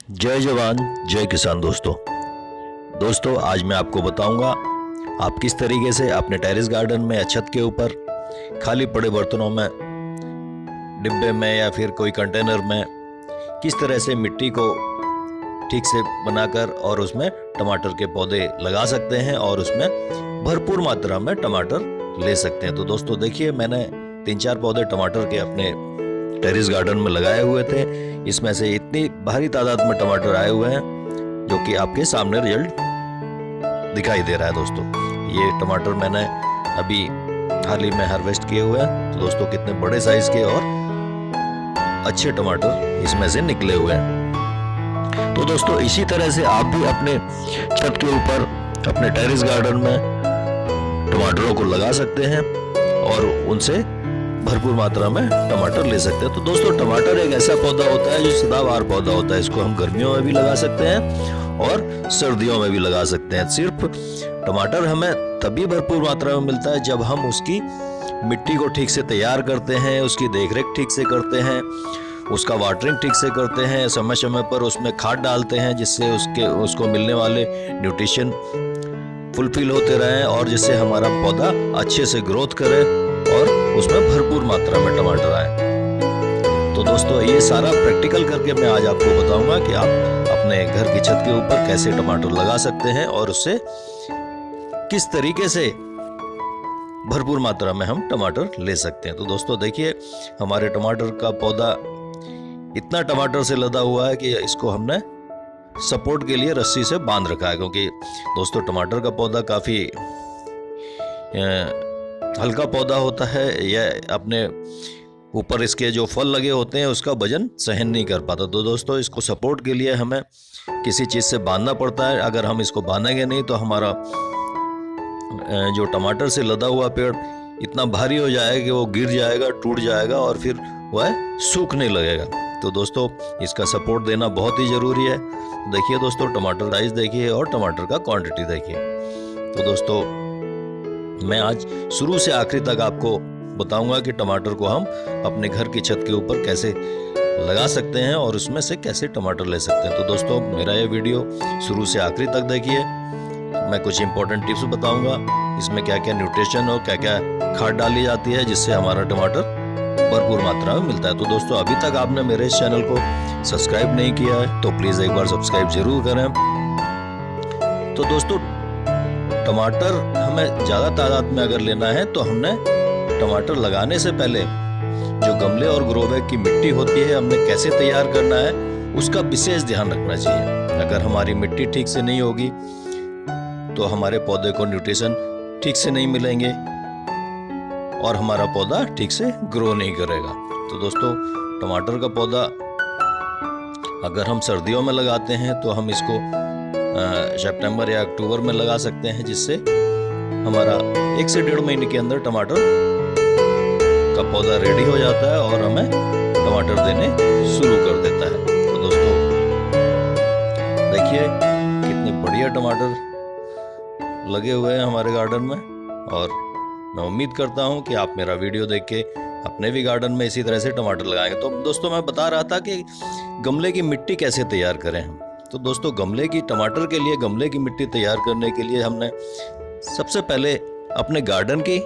जय जवान जय किसान। दोस्तों आज मैं आपको बताऊंगा आप किस तरीके से अपने टेरेस गार्डन में या छत के ऊपर खाली पड़े बर्तनों में, डिब्बे में या फिर कोई कंटेनर में किस तरह से मिट्टी को ठीक से बनाकर और उसमें टमाटर के पौधे लगा सकते हैं और उसमें भरपूर मात्रा में टमाटर ले सकते हैं। तो दोस्तों देखिए, मैंने 3-4 पौधे टमाटर के अपने टेरेस गार्डन में लगाए हुए थे। इसमें से इतनी भारी तादाद में टमाटर आए हुए हैं जो कि आपके सामने रिजल्ट दिखाई दे रहा है। दोस्तों ये टमाटर मैंने अभी हाल ही में हार्वेस्ट किए हुए हैं। तो दोस्तों कितने बड़े साइज के और अच्छे टमाटर इसमें से निकले हुए हैं। तो दोस्तों इसी तरह से आप भी अपने छत के ऊपर अपने टेरेस गार्डन में टमाटरों को लगा सकते हैं और उनसे भरपूर मात्रा में टमाटर ले सकते हैं। तो दोस्तों टमाटर एक ऐसा पौधा होता है जो सदाबहार पौधा होता है। इसको हम गर्मियों में भी लगा सकते हैं और सर्दियों में भी लगा सकते हैं। सिर्फ टमाटर हमें तभी भरपूर मात्रा में मिलता है जब हम उसकी मिट्टी को ठीक से तैयार करते हैं, उसकी देखरेख ठीक से करते हैं, उसका वाटरिंग ठीक से करते हैं, समय समय पर उसमें खाद डालते हैं जिससे उसको मिलने वाले न्यूट्रिशन फुलफिल होते रहें और जिससे हमारा पौधा अच्छे से ग्रोथ करे और उसमें भरपूर मात्रा में टमाटर आए। तो दोस्तों ये सारा प्रैक्टिकल करके मैं आज आपको बताऊंगा कि आप अपने घर की छत के ऊपर कैसे टमाटर लगा सकते हैं और उससे किस तरीके से भरपूर मात्रा में हम टमाटर ले सकते हैं। तो दोस्तों देखिए, हमारे टमाटर का पौधा इतना टमाटर से लदा हुआ है कि इसको हमने सपोर्ट के लिए रस्सी से बांध रखा है, क्योंकि दोस्तों टमाटर का पौधा काफी हल्का पौधा होता है। यह अपने ऊपर इसके जो फल लगे होते हैं उसका वजन सहन नहीं कर पाता। तो दोस्तों इसको सपोर्ट के लिए हमें किसी चीज़ से बांधना पड़ता है। अगर हम इसको बांधेंगे नहीं तो हमारा जो टमाटर से लदा हुआ पेड़ इतना भारी हो जाएगा कि वो गिर जाएगा, टूट जाएगा और फिर वह सूखने लगेगा। तो दोस्तों इसका सपोर्ट देना बहुत ही ज़रूरी है। देखिए दोस्तों, टमाटर साइज देखिए और टमाटर का क्वांटिटी देखिए। तो दोस्तों मैं आज शुरू से आखिरी तक आपको बताऊंगा कि टमाटर को हम अपने घर की छत के ऊपर कैसे लगा सकते हैं और उसमें से कैसे टमाटर ले सकते हैं। तो दोस्तों मेरा ये वीडियो शुरू से आखिरी तक देखिए। मैं कुछ इंपॉर्टेंट टिप्स बताऊंगा, इसमें क्या क्या न्यूट्रिशन और क्या क्या खाद डाली जाती है जिससे हमारा टमाटर भरपूर मात्रा में मिलता है। तो दोस्तों अभी तक आपने मेरे इस चैनल को सब्सक्राइब नहीं किया है तो प्लीज़ एक बार सब्सक्राइब जरूर करें। तो दोस्तों टमाटर हमें ज़्यादा तादाद में अगर लेना है तो हमने टमाटर लगाने से पहले जो गमले और ग्रो बैग की मिट्टी होती है हमने कैसे तैयार करना है उसका विशेष ध्यान रखना चाहिए। अगर हमारी मिट्टी ठीक से नहीं होगी तो हमारे पौधे को न्यूट्रिशन ठीक से नहीं मिलेंगे और हमारा पौधा ठीक से ग्रो नहीं करेगा। तो दोस्तों टमाटर का पौधा अगर हम सर्दियों में लगाते हैं तो हम इसको सितंबर या अक्टूबर में लगा सकते हैं, जिससे हमारा 1 से 1.5 महीने के अंदर टमाटर का पौधा रेडी हो जाता है और हमें टमाटर देने शुरू कर देता है। तो दोस्तों देखिए कितने बढ़िया टमाटर लगे हुए हैं हमारे गार्डन में और मैं उम्मीद करता हूं कि आप मेरा वीडियो देख के अपने भी गार्डन में इसी तरह से टमाटर लगाएंगे। तो दोस्तों मैं बता रहा था कि गमले की मिट्टी कैसे तैयार करें हम। तो दोस्तों टमाटर के लिए गमले की मिट्टी तैयार करने के लिए हमने सबसे पहले अपने गार्डन की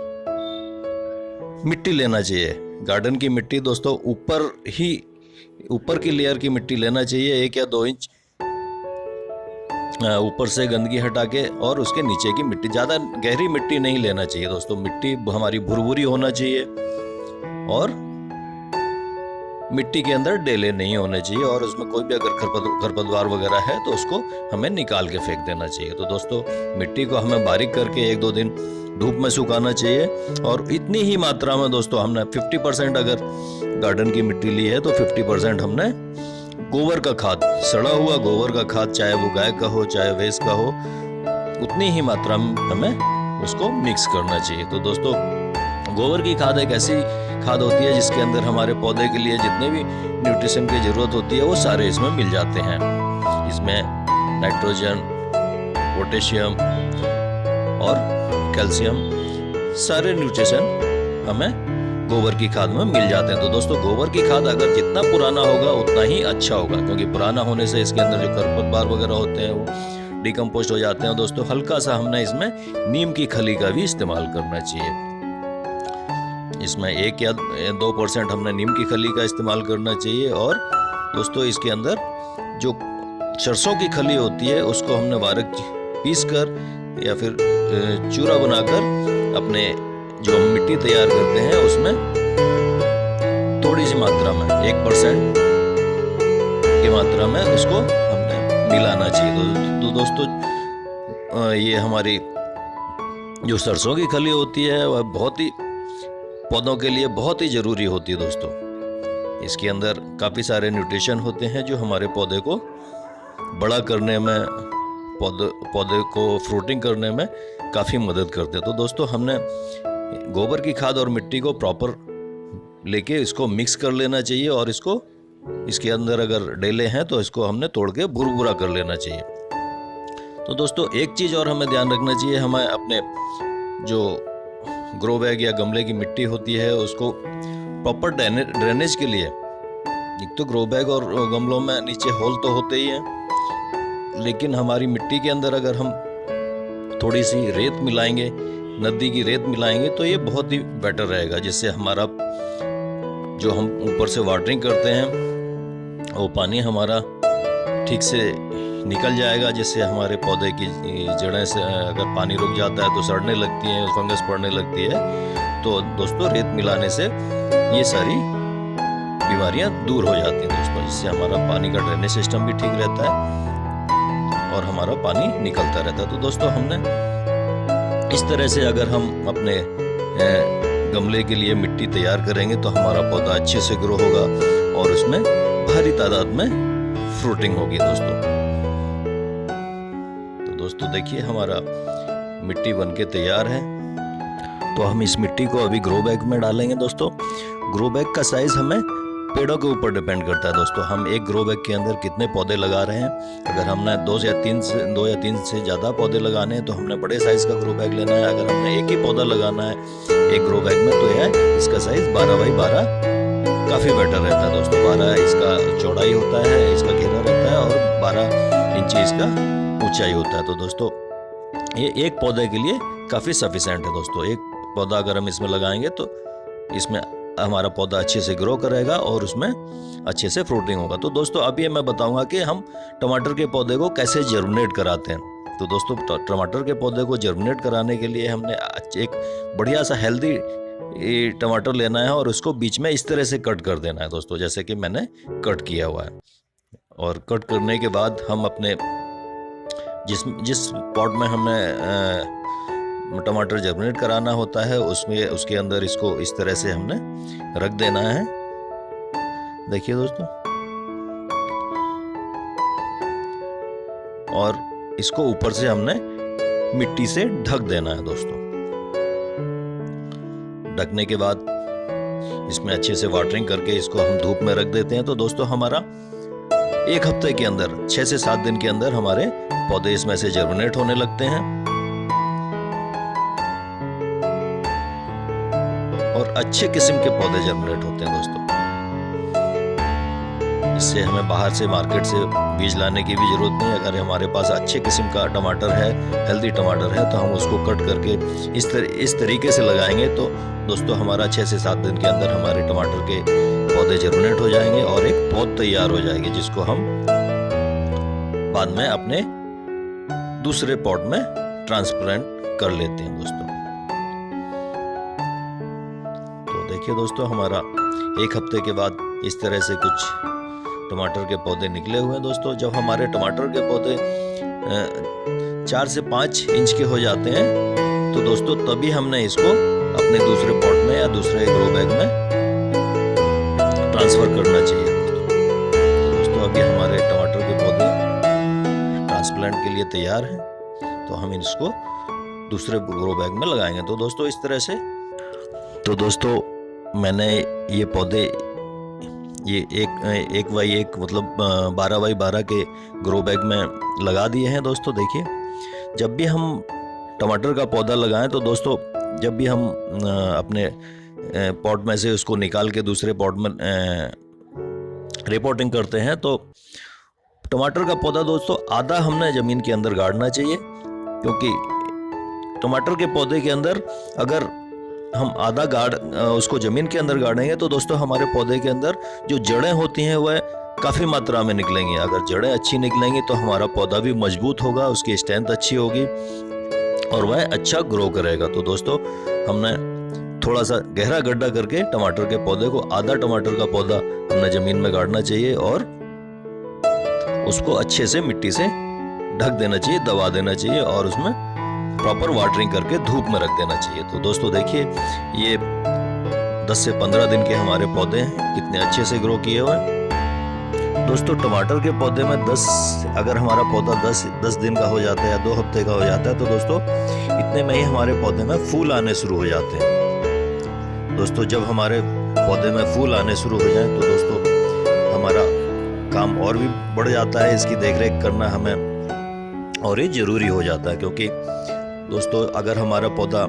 मिट्टी लेना चाहिए। गार्डन की मिट्टी दोस्तों ऊपर की लेयर की मिट्टी लेना चाहिए, 1 या 2 इंच ऊपर से गंदगी हटा के, और उसके नीचे की मिट्टी, ज़्यादा गहरी मिट्टी नहीं लेना चाहिए दोस्तों। मिट्टी हमारी भुरभुरी होना चाहिए और मिट्टी के अंदर डेले नहीं होने चाहिए और उसमें कोई भी अगर खरपतवार वगैरह है तो उसको हमें निकाल के फेंक देना चाहिए। तो दोस्तों मिट्टी को हमें बारीक करके 1-2 दिन धूप में सुखाना चाहिए और इतनी ही मात्रा में दोस्तों हमने 50% अगर गार्डन की मिट्टी ली है तो 50% हमने गोबर का खाद, सड़ा हुआ गोबर का खाद, चाहे वो गाय का हो चाहे भैंस का हो, उतनी ही मात्रा में हमें उसको मिक्स करना चाहिए। तो दोस्तों गोबर की खाद एक ऐसी खाद होती है जिसके अंदर हमारे पौधे के लिए जितने भी न्यूट्रिशन की जरूरत होती है वो सारे इसमें मिल जाते हैं। इसमें नाइट्रोजन, पोटेशियम और कैल्शियम सारे न्यूट्रिशन हमें गोबर की खाद में मिल जाते हैं। तो दोस्तों गोबर की खाद अगर जितना पुराना होगा उतना ही अच्छा होगा, क्योंकि पुराना होने से इसके अंदर जो खरपतवार वगैरह होते हैं वो डिकम्पोस्ट हो जाते हैं। दोस्तों हल्का सा हमने इसमें नीम की खली का भी इस्तेमाल करना चाहिए। इसमें 1 या 2% हमने नीम की खली का इस्तेमाल करना चाहिए। और दोस्तों इसके अंदर जो सरसों की खली होती है उसको हमने बारीक पीस कर या फिर चूरा बनाकर अपने जो हम मिट्टी तैयार करते हैं उसमें थोड़ी सी मात्रा में 1% की मात्रा में उसको हमने मिलाना चाहिए। तो दोस्तों ये हमारी जो सरसों की खली होती है वह बहुत ही पौधों के लिए बहुत ही ज़रूरी होती है दोस्तों। इसके अंदर काफ़ी सारे न्यूट्रिशन होते हैं जो हमारे पौधे को बड़ा करने में, पौधे को फ्रूटिंग करने में काफ़ी मदद करते हैं। तो दोस्तों हमने गोबर की खाद और मिट्टी को प्रॉपर लेके इसको मिक्स कर लेना चाहिए, और इसके अंदर अगर डेले हैं तो इसको हमने तोड़ के भुरभुरा कर लेना चाहिए। तो दोस्तों एक चीज़ और हमें ध्यान रखना चाहिए, हमें अपने जो ग्रो बैग या गमले की मिट्टी होती है उसको प्रॉपर ड्रेनेज के लिए, एक तो ग्रो बैग और गमलों में नीचे होल तो होते ही हैं, लेकिन हमारी मिट्टी के अंदर अगर हम थोड़ी सी रेत मिलाएंगे, नदी की रेत मिलाएंगे तो ये बहुत ही बेटर रहेगा, जिससे हमारा जो हम ऊपर से वाटरिंग करते हैं वो पानी हमारा ठीक से निकल जाएगा, जिससे हमारे पौधे की जड़ें से अगर पानी रुक जाता है तो सड़ने लगती हैं, फंगस पड़ने लगती है। तो दोस्तों रेत मिलाने से ये सारी बीमारियां दूर हो जाती हैं दोस्तों, जिससे हमारा पानी का ड्रेनेज सिस्टम भी ठीक रहता है और हमारा पानी निकलता रहता है। तो दोस्तों हमने इस तरह से अगर हम अपने गमले के लिए मिट्टी तैयार करेंगे तो हमारा पौधा अच्छे से ग्रो होगा और उसमें भारी तादाद में फ्रूटिंग होगी दोस्तों। तो दोस्तों देखिए हमारा मिट्टी बनके तैयार है। तो हम इस मिट्टी को अभी ग्रो बैग में डालेंगे दोस्तों। ग्रो बैग का साइज हमें पेड़ों के ऊपर डिपेंड करता है दोस्तों, हम एक ग्रो बैग के अंदर कितने पौधे लगा रहे हैं। अगर हमने 2 या 3 से ज़्यादा पौधे लगाने हैं तो हमने बड़े साइज़ का ग्रो बैग लेना है। अगर हमने एक ही पौधा लगाना है एक ग्रो बैग में तो यह इसका साइज़ 12 बाई 12 काफ़ी बेटर रहता है दोस्तों। 12 इसका चौड़ाई होता है, इसका घेरा रहता है और 12 इंची इसका ऊंचाई होता है। तो दोस्तों ये एक पौधे के लिए काफ़ी सफिशेंट है दोस्तों। एक पौधा अगर हम इसमें लगाएंगे तो इसमें हमारा पौधा अच्छे से ग्रो करेगा और उसमें अच्छे से फ्रूटिंग होगा। तो दोस्तों अभी मैं बताऊंगा कि हम टमाटर के पौधे को कैसे जर्मिनेट कराते हैं। तो दोस्तों टमाटर के पौधे को जर्मिनेट कराने के लिए हमने एक बढ़िया सा हेल्दी टमाटर लेना है और उसको बीच में इस तरह से कट कर देना है दोस्तों, जैसे कि मैंने कट किया हुआ है। और कट करने के बाद हम अपने जिस पॉट में हमें टमाटर जर्मिनेट कराना होता है उसके अंदर इसको इस तरह से हमने रख देना है। देखिए दोस्तों, और इसको ऊपर से हमने मिट्टी से ढक देना है दोस्तों। ढकने के बाद इसमें अच्छे से वाटरिंग करके इसको हम धूप में रख देते हैं। तो दोस्तों हमारा 1 हफ्ते के अंदर 6 से 7 दिन के अंदर हमारे पौधे इसमें से जर्मिनेट होने लगते हैं और अच्छे किस्म के पौधे जर्मिनेट होते हैं दोस्तों। इससे हमें बाहर से मार्केट से बीज लाने की भी जरूरत नहीं। अगर हमारे पास अच्छे किस्म का टमाटर है, हेल्दी टमाटर है, तो हम उसको कट करके इस तरीके से लगाएंगे तो दोस्तों हमारा 6 से 7 दिन के अंदर हमारे टमाटर के पौधे जर्मिनेट हो जाएंगे और एक पौध तैयार हो जाएगी, जिसको हम बाद में अपने दूसरे पॉट में ट्रांसप्लांट कर लेते हैं दोस्तों। तो देखिए दोस्तों, हमारा 1 हफ्ते के बाद इस तरह से कुछ टमाटर के पौधे निकले हुए हैं दोस्तों। जब हमारे टमाटर के पौधे 4 से 5 इंच के हो जाते हैं तो दोस्तों तभी हमने इसको अपने दूसरे पॉट में या दूसरे ग्रो बैग में ट्रांसफर करना चाहिए दोस्तों। तो दोस्तों अभी हमारे टमाटर के पौधे ट्रांसप्लांट के लिए तैयार हैं, तो हम इसको दूसरे ग्रो बैग में लगाएंगे। तो दोस्तों इस तरह से, तो दोस्तों मैंने ये पौधे ये 1 बाई 1 मतलब 12 बाई 12 के ग्रो बैग में लगा दिए हैं दोस्तों। देखिए, जब भी हम टमाटर का पौधा लगाएं तो दोस्तों जब भी हम अपने पॉट में से उसको निकाल के दूसरे पॉट में रिपोर्टिंग करते हैं। तो टमाटर का पौधा दोस्तों आधा हमने ज़मीन के अंदर गाड़ना चाहिए, क्योंकि टमाटर के पौधे के अंदर अगर हम आधा उसको ज़मीन के अंदर गाड़ेंगे तो दोस्तों हमारे पौधे के अंदर जो जड़ें होती हैं वह काफ़ी मात्रा में निकलेंगी। अगर जड़ें अच्छी निकलेंगी तो हमारा पौधा भी मजबूत होगा, उसकी स्ट्रेंथ अच्छी होगी और वह अच्छा ग्रो करेगा। तो दोस्तों हमने थोड़ा सा गहरा गड्ढा करके टमाटर के पौधे को, आधा टमाटर का पौधा हमने ज़मीन में गाड़ना चाहिए और उसको अच्छे से मिट्टी से ढक देना चाहिए, दबा देना चाहिए और उसमें प्रॉपर वाटरिंग करके धूप में रख देना चाहिए। तो दोस्तों देखिए ये 10 से 15 दिन के हमारे पौधे हैं, कितने अच्छे से ग्रो किए हुए हैं। दोस्तों टमाटर के पौधे में अगर हमारा पौधा 10 दिन का हो जाता है या 2 हफ्ते का हो जाता है तो दोस्तों इतने में ही हमारे पौधे में फूल आने शुरू हो जाते हैं। दोस्तों जब हमारे पौधे में फूल आने शुरू हो जाए तो दोस्तों हमारा काम और भी बढ़ जाता है, इसकी देखरेख करना हमें और ये ज़रूरी हो जाता है। क्योंकि दोस्तों अगर हमारा पौधा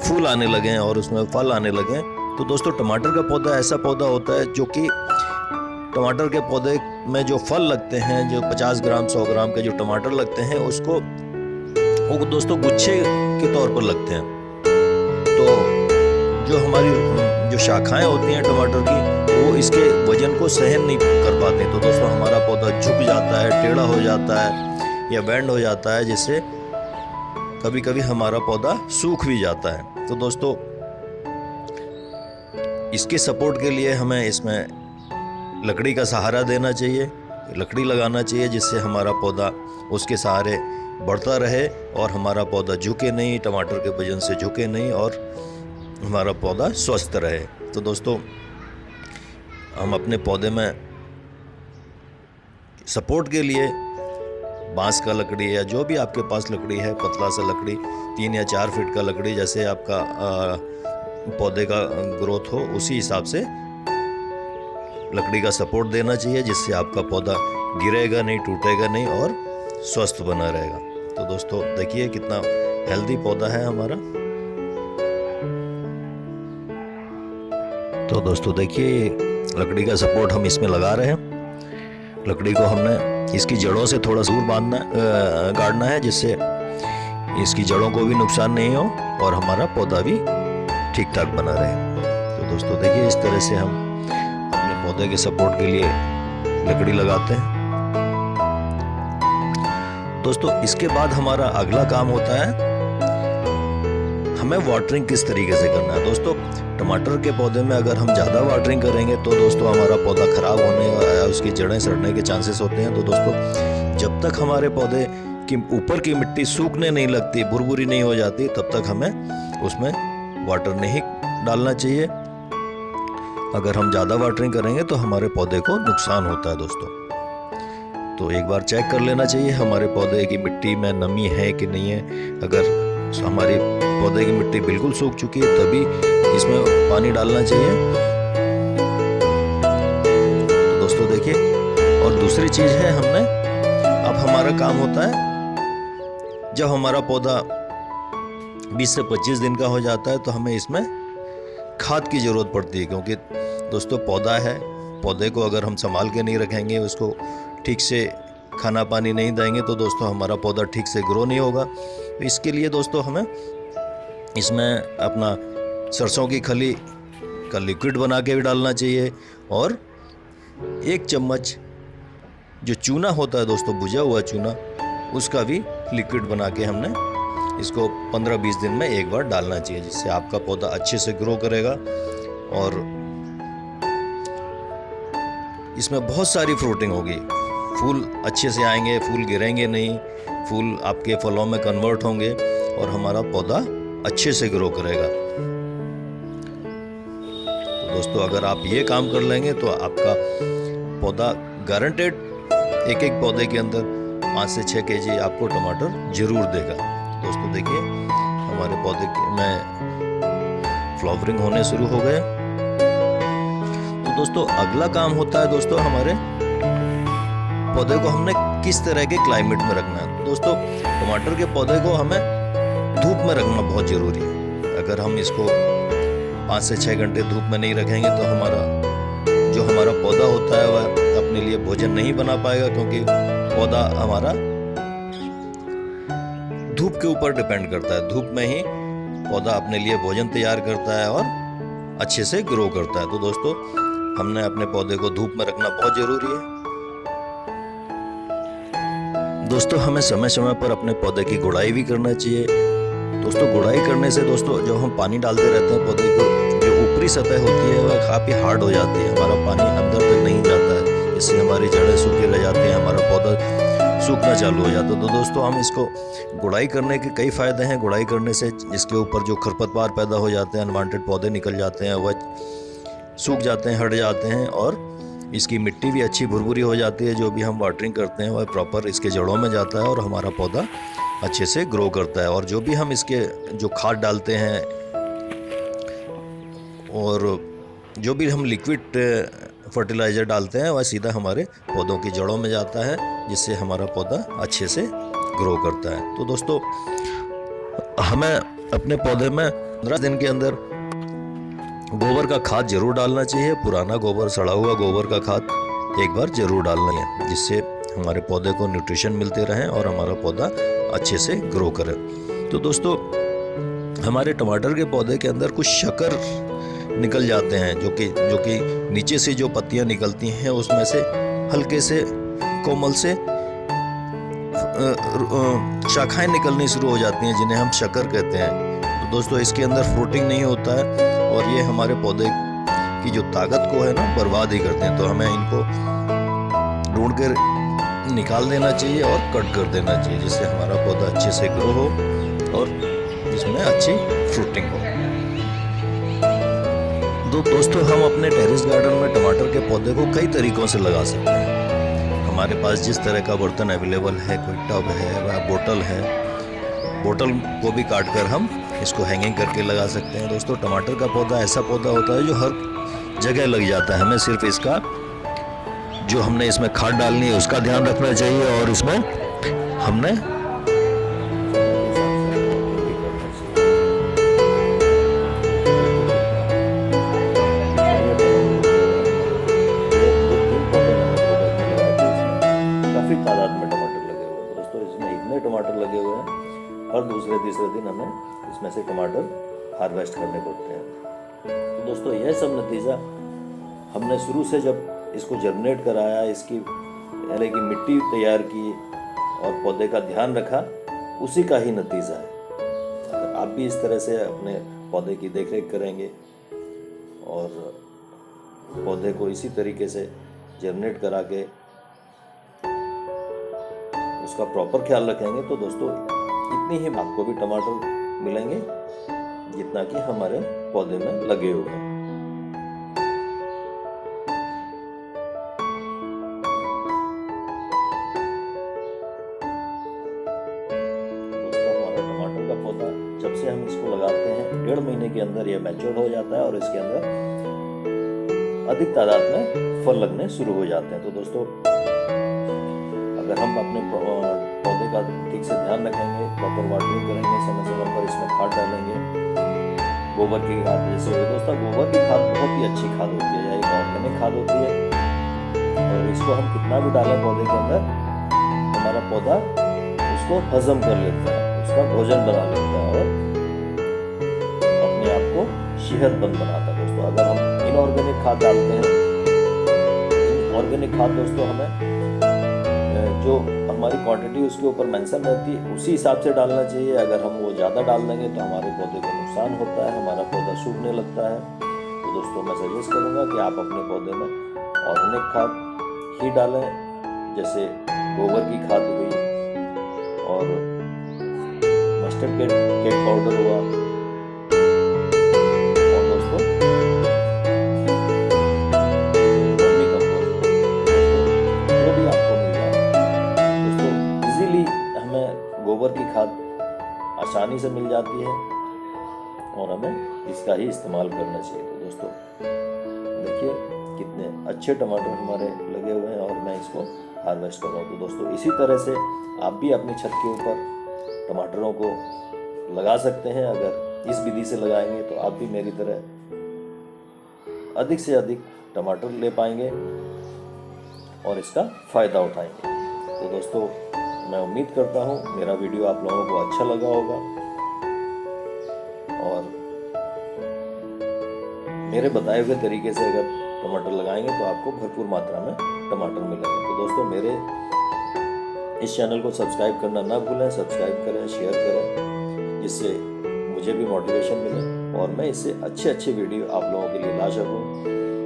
फूल आने लगे और उसमें फल आने लगे तो दोस्तों टमाटर का पौधा ऐसा पौधा होता है जो कि टमाटर के पौधे में जो फल लगते हैं, जो 50 ग्राम 100 ग्राम के जो टमाटर लगते हैं वो दोस्तों गुच्छे के तौर पर लगते हैं। तो जो हमारी जो शाखाएं होती हैं टमाटर की वो इसके वजन को सहन नहीं कर पाती। तो दोस्तों हमारा पौधा झुक जाता है, टेढ़ा हो जाता है या बेंड हो जाता है, जिससे कभी कभी हमारा पौधा सूख भी जाता है। तो दोस्तों इसके सपोर्ट के लिए हमें इसमें लकड़ी का सहारा देना चाहिए, लकड़ी लगाना चाहिए, जिससे हमारा पौधा उसके सहारे बढ़ता रहे और हमारा पौधा झुके नहीं, टमाटर के वजन से झुके नहीं और हमारा पौधा स्वस्थ रहे। तो दोस्तों हम अपने पौधे में सपोर्ट के लिए बांस का लकड़ी या जो भी आपके पास लकड़ी है, पतला सा लकड़ी 3 या 4 फीट का लकड़ी, जैसे आपका पौधे का ग्रोथ हो उसी हिसाब से लकड़ी का सपोर्ट देना चाहिए, जिससे आपका पौधा गिरेगा नहीं, टूटेगा नहीं और स्वस्थ बना रहेगा। तो दोस्तों देखिए कितना हेल्दी पौधा है हमारा। तो दोस्तों देखिए लकड़ी का सपोर्ट हम इसमें लगा रहे हैं। लकड़ी को हमने इसकी जड़ों से थोड़ा दूर गाड़ना है, जिससे इसकी जड़ों को भी नुकसान नहीं हो और हमारा पौधा भी ठीक ठाक बना रहे। तो दोस्तों देखिए इस तरह से हम अपने पौधे के सपोर्ट के लिए लकड़ी लगाते हैं। दोस्तों इसके बाद हमारा अगला काम होता है हमें वाटरिंग किस तरीके से करना है। दोस्तों टमाटर के पौधे में अगर हम ज़्यादा वाटरिंग करेंगे तो दोस्तों हमारा पौधा ख़राब होने या उसकी जड़ें सड़ने के चांसेस होते हैं। तो दोस्तों जब तक हमारे पौधे की ऊपर की मिट्टी सूखने नहीं लगती, भुरभुरी नहीं हो जाती, तब तक हमें उसमें वाटर नहीं डालना चाहिए। अगर हम ज़्यादा वाटरिंग करेंगे तो हमारे पौधे को नुकसान होता है दोस्तों। तो एक बार चेक कर लेना चाहिए हमारे पौधे की मिट्टी में नमी है कि नहीं है। अगर हमारी पौधे की मिट्टी बिल्कुल सूख चुकी है तभी इसमें पानी डालना चाहिए। तो दोस्तों देखिए, और दूसरी चीज़ है हमने अब हमारा काम होता है जब हमारा पौधा 20 से 25 दिन का हो जाता है तो हमें इसमें खाद की ज़रूरत पड़ती है। क्योंकि दोस्तों पौधा है, पौधे को अगर हम संभाल के नहीं रखेंगे, उसको ठीक से खाना पानी नहीं देंगे तो दोस्तों हमारा पौधा ठीक से ग्रो नहीं होगा। तो इसके लिए दोस्तों हमें इसमें अपना सरसों की खली का लिक्विड बना के भी डालना चाहिए और 1 चम्मच जो चूना होता है दोस्तों, भुजा हुआ चूना, उसका भी लिक्विड बना के हमने इसको 15-20 दिन में एक बार डालना चाहिए, जिससे आपका पौधा अच्छे से ग्रो करेगा और इसमें बहुत सारी फ्रूटिंग होगी, फूल अच्छे से आएंगे, फूल गिरेंगे नहीं, फूल आपके फलों में कन्वर्ट होंगे और हमारा पौधा अच्छे से ग्रो करेगा। तो दोस्तों अगर आप ये काम कर लेंगे तो आपका पौधा गारंटेड एक पौधे के अंदर 5 से 6 kg आपको टमाटर जरूर देगा। दोस्तों देखिए हमारे पौधे में फ्लावरिंग होने शुरू हो गए। तो दोस्तों अगला काम होता है दोस्तों हमारे पौधे को हमने किस तरह के क्लाइमेट में रखना है। दोस्तों टमाटर के पौधे को हमें धूप में रखना बहुत ज़रूरी है। अगर हम इसको 5 से 6 घंटे धूप में नहीं रखेंगे तो जो हमारा पौधा होता है वह अपने लिए भोजन नहीं बना पाएगा, क्योंकि पौधा हमारा धूप के ऊपर डिपेंड करता है। धूप में ही पौधा अपने लिए भोजन तैयार करता है और अच्छे से ग्रो करता है। तो दोस्तों, हमने अपने पौधे को धूप में रखना बहुत जरूरी है। दोस्तों, हमें समय समय पर अपने पौधे की गुड़ाई भी करना चाहिए। दोस्तों, गुड़ाई करने से दोस्तों जो हम पानी डालते रहते हैं पौधे को, जो ऊपरी सतह होती है वह काफ़ी हार्ड हो जाती है, हमारा पानी अंदर तक नहीं जाता है, इससे हमारी जड़ें सूखी रह जाती हैं, हमारा पौधा सूखना चालू हो जाता है। तो दोस्तों, हम इसको गुड़ाई करने के कई फ़ायदे हैं। गुड़ाई करने से इसके ऊपर जो खरपतवार पैदा हो जाते हैं, अनवांटेड पौधे निकल जाते हैं, वह सूख जाते हैं, हट जाते हैं, और इसकी मिट्टी भी अच्छी भुरभुरी हो जाती है। जो भी हम वाटरिंग करते हैं वह प्रॉपर इसके जड़ों में जाता है और हमारा पौधा अच्छे से ग्रो करता है। और जो भी हम इसके जो खाद डालते हैं और जो भी हम लिक्विड फर्टिलाइज़र डालते हैं वह सीधा हमारे पौधों की जड़ों में जाता है, जिससे हमारा पौधा अच्छे से ग्रो करता है। तो दोस्तों, हमें अपने पौधे में 15 दिन के अंदर गोबर का खाद जरूर डालना चाहिए। पुराना गोबर, सड़ा हुआ गोबर का खाद एक बार जरूर डालना है, जिससे हमारे पौधे को न्यूट्रिशन मिलते रहें और हमारा पौधा अच्छे से ग्रो करे। तो दोस्तों, हमारे टमाटर के पौधे के अंदर कुछ शक्कर निकल जाते हैं, जो कि नीचे से जो पत्तियां निकलती हैं उसमें से हल्के से कोमल से शाखाएं निकलनी शुरू हो जाती हैं, जिन्हें हम शक्कर कहते हैं। तो दोस्तों, इसके अंदर फ्रूटिंग नहीं होता है और ये हमारे पौधे की जो ताकत को है ना बर्बाद ही करते हैं। तो हमें इनको ढूंढ कर निकाल देना चाहिए और कट कर देना चाहिए, जिससे हमारा पौधा अच्छे से ग्रो हो और इसमें अच्छी फ्रूटिंग हो। दोस्तों, हम अपने टेरेस गार्डन में टमाटर के पौधे को कई तरीकों से लगा सकते हैं। हमारे पास जिस तरह का बर्तन अवेलेबल है, कोई टब है, वह बोतल है, बोतल को भी काट कर हम इसको हैंगिंग करके लगा सकते हैं। दोस्तों, टमाटर का पौधा ऐसा पौधा होता है जो हर जगह लग जाता है। हमें सिर्फ इसका जो हमने इसमें खाद डालनी है उसका ध्यान रखना चाहिए, और इसमें हमने काफ़ी तादाद में टमाटर लगे हुए हैं। दोस्तों, इसमें इतने टमाटर लगे हुए हैं, हर दूसरे तीसरे दिन हमें इसमें से टमाटर हार्वेस्ट करने पड़ते हैं। तो दोस्तों, यह सब नतीजा हमने शुरू से जब इसको जर्मिनेट कराया, इसकी पहले की मिट्टी तैयार की और पौधे का ध्यान रखा, उसी का ही नतीजा है। अगर आप भी इस तरह से अपने पौधे की देखरेख करेंगे और पौधे को इसी तरीके से जर्मिनेट करा के उसका प्रॉपर ख्याल रखेंगे, तो दोस्तों इतनी ही आपको भी टमाटर मिलेंगे जितना कि हमारे पौधे में लगे हुए हैं। दोस्तों, हमारा टमाटर का पौधा जब से हम इसको लगाते हैं 1.5 महीने के अंदर यह मैच्योर हो जाता है और इसके अंदर अधिक तादाद में फल लगने शुरू हो जाते हैं। तो दोस्तों, अगर हम अपने पौधे का ठीक से ध्यान रखेंगे, प्रॉपर वाटरिंग करेंगे, समय समय पर इसमें खाद डालेंगे, गोबर की खाद जैसे दोस्तों, गोबर की खाद बहुत ही अच्छी खाद होती है, यह एक ऑर्गेनिक खाद होती है और इसको हम कितना भी डालें पौधे के अंदर, हमारा पौधा उसको हजम कर लेता है, उसका भोजन बना लेता है और अपने आप को सेहतमंद बनाता है। दोस्तों, अगर हम इनऑर्गेनिक खाद डालते हैं, ऑर्गेनिक खाद दोस्तों हमें जो हमारी क्वांटिटी उसके ऊपर मेंशन रहती है उसी हिसाब से डालना चाहिए। अगर हम वो ज़्यादा डाल देंगे तो हमारे पौधे को नुकसान होता है, हमारा पौधा सूखने लगता है। तो दोस्तों, मैं सजेस्ट करूँगा कि आप अपने पौधे में ऑर्गेनिक खाद ही डालें, जैसे गोबर की खाद हुई और मस्टर्ड केक पाउडर हुआ, और दोस्तों वर्मी कंपोस्ट, जो भी आपको मिल जाए। दोस्तों, इजीली हमें गोबर की खाद आसानी से मिल जाती है और हमें इसका ही इस्तेमाल करना चाहिए। तो दोस्तों, देखिए कितने अच्छे टमाटर हमारे लगे हुए हैं और मैं इसको हार्वेस्ट कर रहा हूँ। तो दोस्तों, इसी तरह से आप भी अपनी छत के ऊपर टमाटरों को लगा सकते हैं। अगर इस विधि से लगाएंगे तो आप भी मेरी तरह अधिक से अधिक टमाटर ले पाएंगे और इसका फ़ायदा उठाएंगे। तो दोस्तों, मैं उम्मीद करता हूँ मेरा वीडियो आप लोगों को अच्छा लगा होगा और मेरे बताए हुए तरीके से अगर टमाटर लगाएंगे तो आपको भरपूर मात्रा में टमाटर मिलेंगे। तो दोस्तों, मेरे इस चैनल को सब्सक्राइब करना ना भूलें, सब्सक्राइब करें, शेयर करें, जिससे मुझे भी मोटिवेशन मिले और मैं इससे अच्छे अच्छे वीडियो आप लोगों के लिए ला सकूं,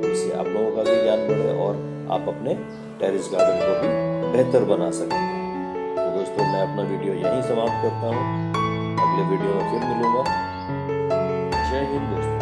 जिससे आप लोगों का भी ज्ञान बढ़े और आप अपने टेरेस गार्डन को भी बेहतर बना सकें। तो दोस्तों, मैं अपना वीडियो यहीं समाप्त करता हूं। अगले वीडियो में फिर मिलूंगा। जय हिंद दोस्तों।